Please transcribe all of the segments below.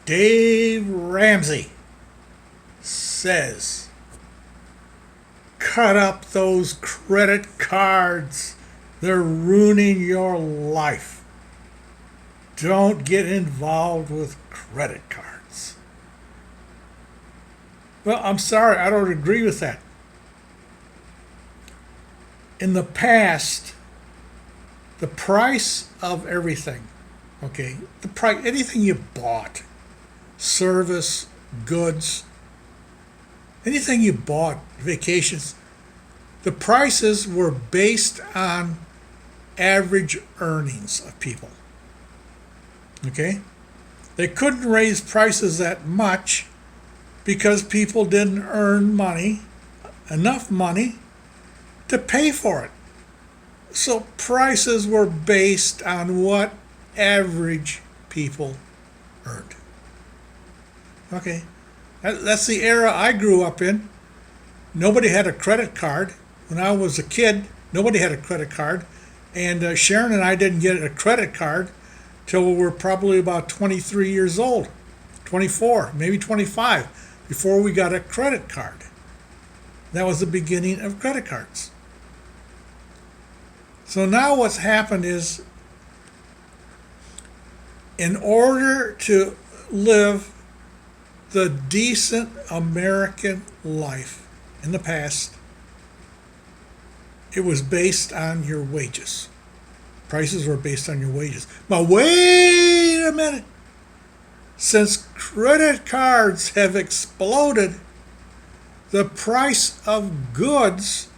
Dave Ramsey says, cut up those credit cards. They're ruining your life. Don't get involved with credit cards. Well, I'm sorry, I don't agree with that. In the past, the price of everything, okay, the price, anything you bought, service, goods, anything you bought, vacations, the prices were based on average earnings of people. Okay? They couldn't raise prices that much because people didn't earn money, enough money, to pay for it. So prices were based on what average people earned. Okay? That's the era I grew up in. Nobody had a credit card. When I was a kid, nobody had a credit card. And Sharon and I didn't get a credit card till we were probably about 23 years old, 24, maybe 25, before we got a credit card. That was the beginning of credit cards. So now what's happened is, in order to live the decent American life in the past, it was based on your wages. Prices were based on your wages. But wait a minute. Since credit cards have exploded, the price of goods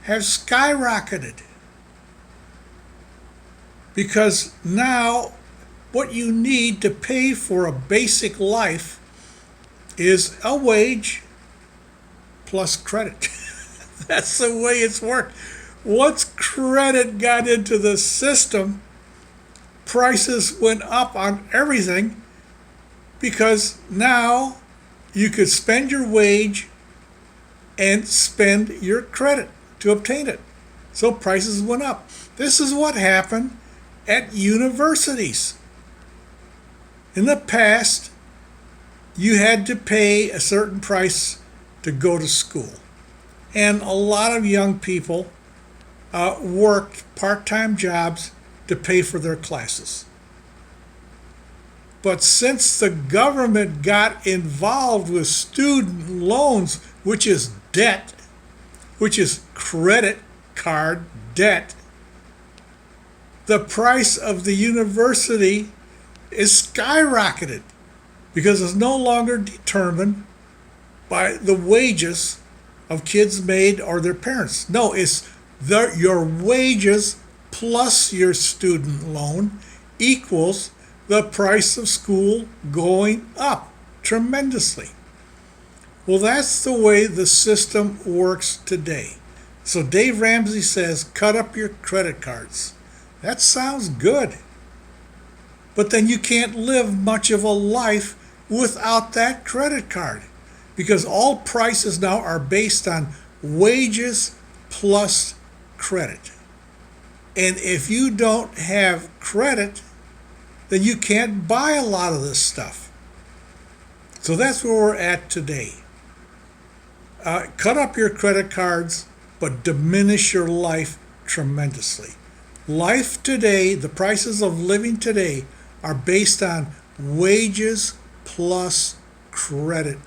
have skyrocketed. Because now what you need to pay for a basic life is a wage plus credit. That's the way it's worked. Once credit got into the system, prices went up on everything because now you could spend your wage and spend your credit to obtain it. So prices went up. This is what happened at universities. In the past, you had to pay a certain price to go to school. And a lot of young people worked part-time jobs to pay for their classes. But since the government got involved with student loans, which is debt, which is credit card debt, the price of the university is skyrocketed because it's no longer determined by the wages of kids made or their parents. No, it's your wages plus your student loan equals the price of school going up tremendously. Well, that's the way the system works today. So Dave Ramsey says, cut up your credit cards. That sounds good. But then you can't live much of a life without that credit card, because all prices now are based on wages plus credit. And if you don't have credit, then you can't buy a lot of this stuff. So that's where we're at today. Cut up your credit cards, but diminish your life tremendously. Life today, the prices of living today, are based on wages plus credit